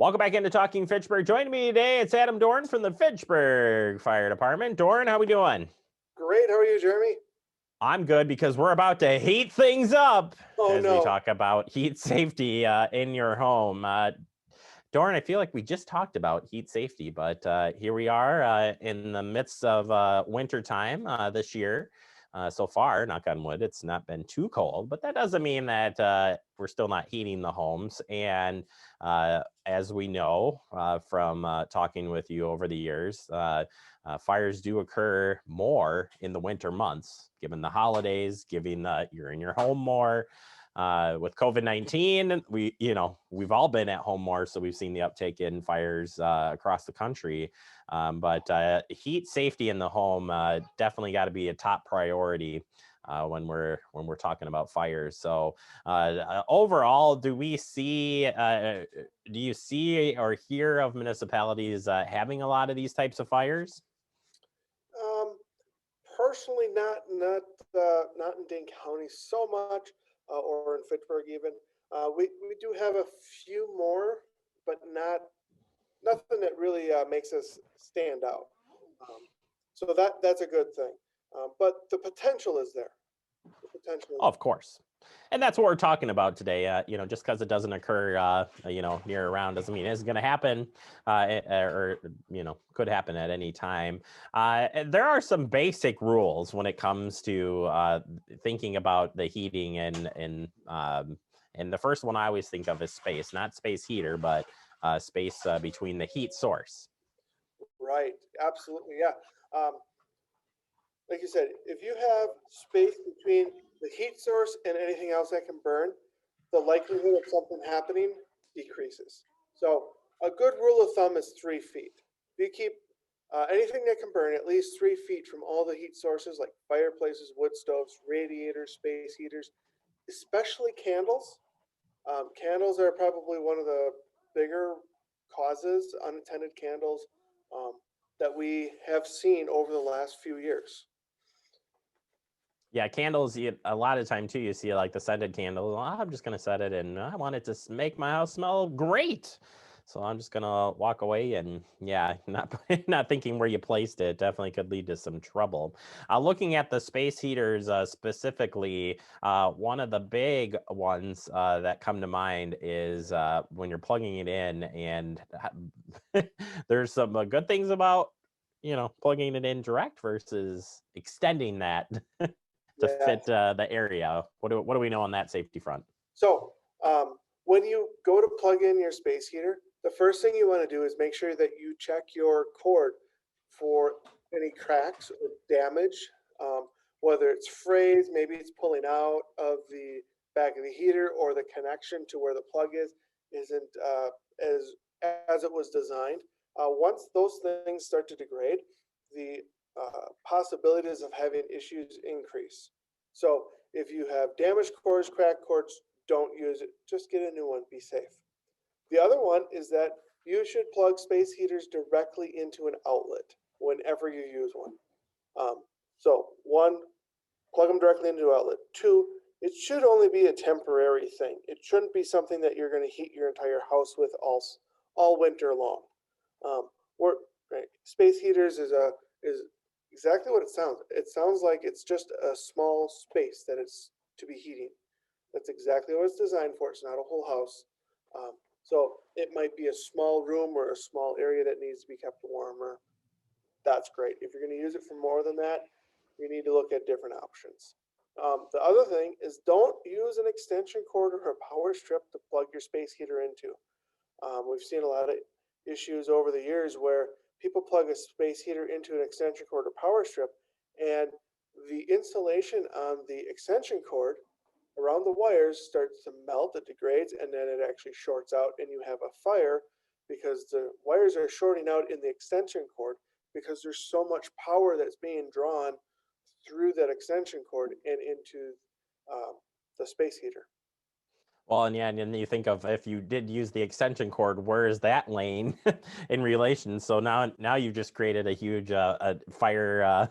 Welcome back into Talking Fitchburg. Joining me today, it's Adam Dorn from the Fitchburg Fire Department. Dorn, how we doing? Great. How are you, Jeremy? I'm good because we're about to heat things up Oh, as we no. talk about heat safety in your home. Dorn, I feel like we just talked about heat safety, but here we are in the midst of winter time this year. So far, knock on wood, it's not been too cold, but that doesn't mean that we're still not heating the homes. And as we know from talking with you over the years, fires do occur more in the winter months, given the holidays, given you're in your home more. With COVID-19, we've all been at home more, so we've seen the uptake in fires across the country. But heat safety in the home definitely got to be a top priority when we're talking about fires. So overall, do you see or hear of municipalities having a lot of these types of fires? Um, Personally, not in Dane County so much, or in Fitchburg even. We do have a few more, but nothing that really makes us stand out. Um, so that's a good thing. But the potential is there. The potential is Oh, of course. And that's what we're talking about today. Just because it doesn't occur, near around doesn't mean it's going to happen, or could happen at any time. And there are some basic rules when it comes to thinking about the heating and the first one I always think of is space, not space heater, but space between the heat source. right. Absolutely, yeah. Um, like you said, if you have space between the heat source and anything else that can burn, the likelihood of something happening decreases. So a good rule of thumb is 3 feet. If you keep anything that can burn at least 3 feet from all the heat sources like fireplaces, wood stoves, radiators, space heaters, especially candles. Candles are probably one of the bigger causes, unattended candles, um, that we have seen over the last few years. Yeah, candles, a lot of time too, you see like the scented candle. "Oh, I'm just going to set it and I want it to make my house smell great. So I'm just going to walk away and yeah, not not thinking where you placed it definitely could lead to some trouble. Looking at the space heaters specifically, one of the big ones that come to mind is when you're plugging it in and there's some good things about, plugging it in direct versus extending that to Yeah. fit the area. What do we know on that safety front? So when you go to plug in your space heater, the first thing you want to do is make sure that you check your cord for any cracks or damage, whether it's frayed, maybe it's pulling out of the back of the heater, or the connection to where the plug is isn't as as it was designed. Once those things start to degrade, the possibilities of having issues increase. So if you have damaged cords, cracked cords, don't use it. Just get a new one. Be safe. The other one is that you should plug space heaters directly into an outlet whenever you use one. So one, plug them directly into an outlet. Two, it should only be a temporary thing. It shouldn't be something that you're going to heat your entire house with all winter long. Um, we're, right, space heaters is exactly what it sounds. It sounds like it's just a small space that it's to be heating. That's exactly what it's designed for. It's not a whole house. So it might be a small room or a small area that needs to be kept warmer. That's great. If you're going to use it for more than that, you need to look at different options. The other thing is, don't use an extension cord or a power strip to plug your space heater into. We've seen a lot of issues over the years where people plug a space heater into an extension cord or power strip, and the insulation on the extension cord around the wires starts to melt, it degrades, and then it actually shorts out, and you have a fire because the wires are shorting out in the extension cord because there's so much power that's being drawn through that extension cord and into um, the space heater. Well, and yeah, and then you think of if you did use the extension cord, where is that lane in relation? So now you've just created a huge a fire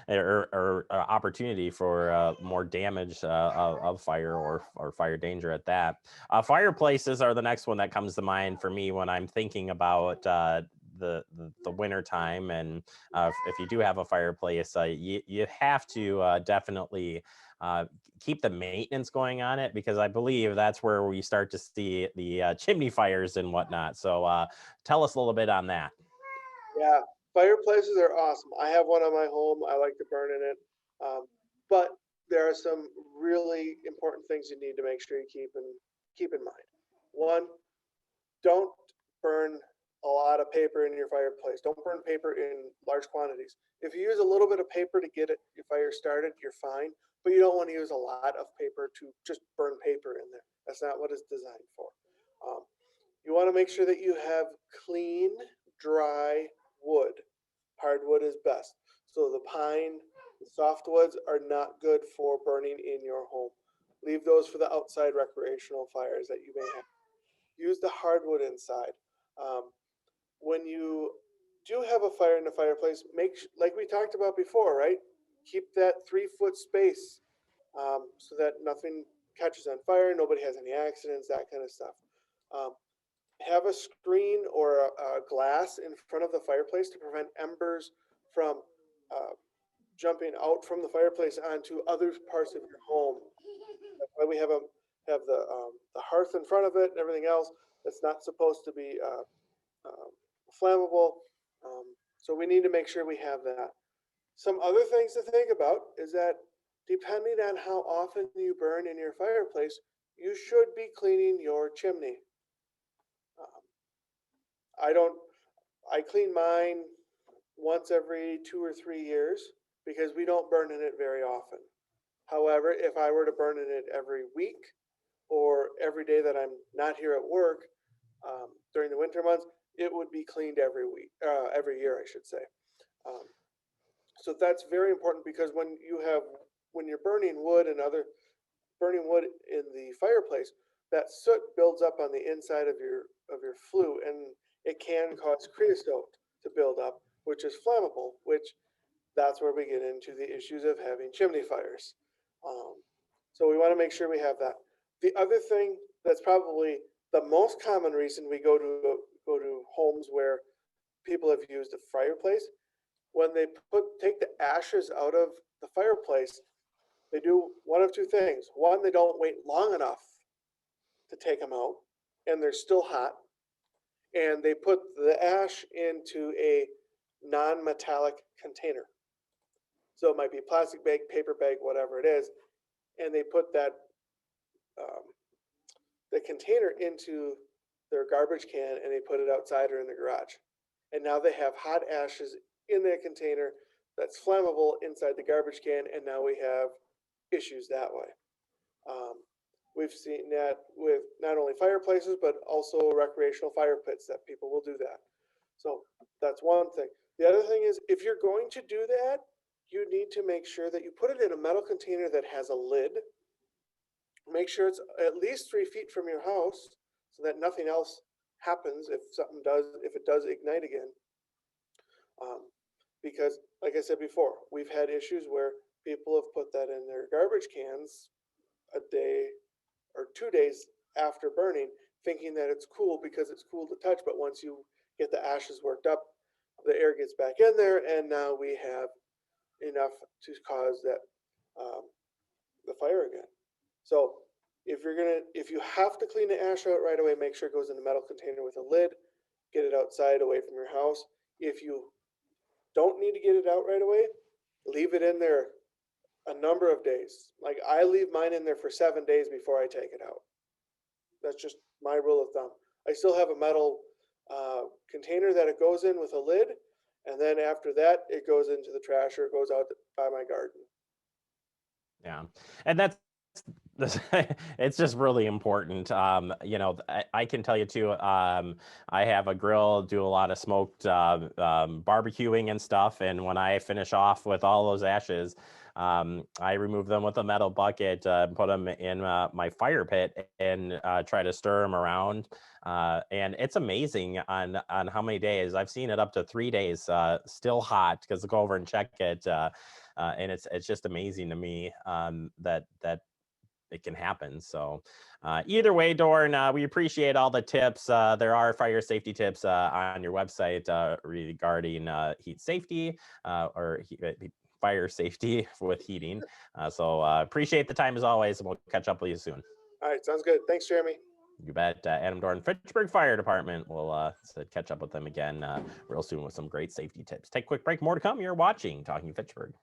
or opportunity for more damage of fire or fire danger at that. Fireplaces are the next one that comes to mind for me when I'm thinking about the winter time. And if you do have a fireplace, you have to definitely uh, keep the maintenance going on it, because I believe that's where we start to see the chimney fires and whatnot. So tell us a little bit on that. Yeah, fireplaces are awesome. I have one on my home. I like to burn in it. But there are some really important things you need to make sure you keep in mind. One, don't burn a lot of paper in your fireplace. Don't burn paper in large quantities. If you use a little bit of paper to get your fire started, you're fine. But you don't want to use a lot of paper to just burn paper in there. That's not what it's designed for. Um, you want to make sure that you have clean, dry wood. Hardwood is best. So the pine, the softwoods are not good for burning in your home. Leave those for the outside recreational fires that you may have. Use the hardwood inside. Um, when you do have a fire in the fireplace, like we talked about before, right? Keep that 3 foot space so that nothing catches on fire, nobody has any accidents, that kind of stuff. Um, have a screen or a glass in front of the fireplace to prevent embers from uh, jumping out from the fireplace onto other parts of your home. That's why we have the hearth in front of it and everything else. That's not supposed to be um, flammable. So we need to make sure we have that. Some other things to think about is that depending on how often you burn in your fireplace, you should be cleaning your chimney. Um, I don't. I clean mine once every 2 or 3 years because we don't burn in it very often. However, if I were to burn in it every week or every day that I'm not here at work during the winter months, it would be cleaned every week, every year, I should say. Um, so that's very important because when you're burning wood and other burning wood in the fireplace, that soot builds up on the inside of your flue, and it can cause creosote to build up, which is flammable. Which that's where we get into the issues of having chimney fires. Um, so we want to make sure we have that. The other thing that's probably the most common reason we go to homes where people have used a fireplace, when they take the ashes out of the fireplace, they do one of two things. One, they don't wait long enough to take them out, and they're still hot, and they put the ash into a non-metallic container. So it might be plastic bag, paper bag, whatever it is, and they put that um, the container into their garbage can and they put it outside or in the garage. And now they have hot ashes in that container that's flammable inside the garbage can, and now we have issues that way. Um, we've seen that with not only fireplaces, but also recreational fire pits that people will do that. So that's one thing. The other thing is if you're going to do that, you need to make sure that you put it in a metal container that has a lid. Make sure it's at least 3 feet from your house so that nothing else happens if it does ignite again. Um, because like I said before, we've had issues where people have put that in their garbage cans a day or 2 days after burning, thinking that it's cool because it's cool to touch. But once you get the ashes worked up, the air gets back in there, and now we have enough to cause that the fire again. So if you have to clean the ash out right away, make sure it goes in a metal container with a lid. Get it outside away from your house. If you don't need to get it out right away, leave it in there a number of days. Like I leave mine in there for 7 days before I take it out. That's just my rule of thumb. I still have a metal container that it goes in with a lid, and then after that, it goes into the trash or it goes out by my garden. Yeah, and that's it's just really important. I can tell you too. I have a grill, do a lot of smoked barbecuing and stuff, and when I finish off with all those ashes, I remove them with a metal bucket, put them in my fire pit, and try to stir them around. And it's amazing on how many days I've seen it up to 3 days still hot, because I go over and check it, and it's just amazing to me that it can happen. So either way, Dorn, we appreciate all the tips. There are fire safety tips on your website regarding heat safety or fire safety with heating. So appreciate the time as always, and we'll catch up with you soon. All right, sounds good. Thanks, Jeremy. You bet. Adam Dorn, Fitchburg Fire Department. We'll catch up with them again real soon with some great safety tips. Take a quick break. More to come. You're watching Talking Fitchburg.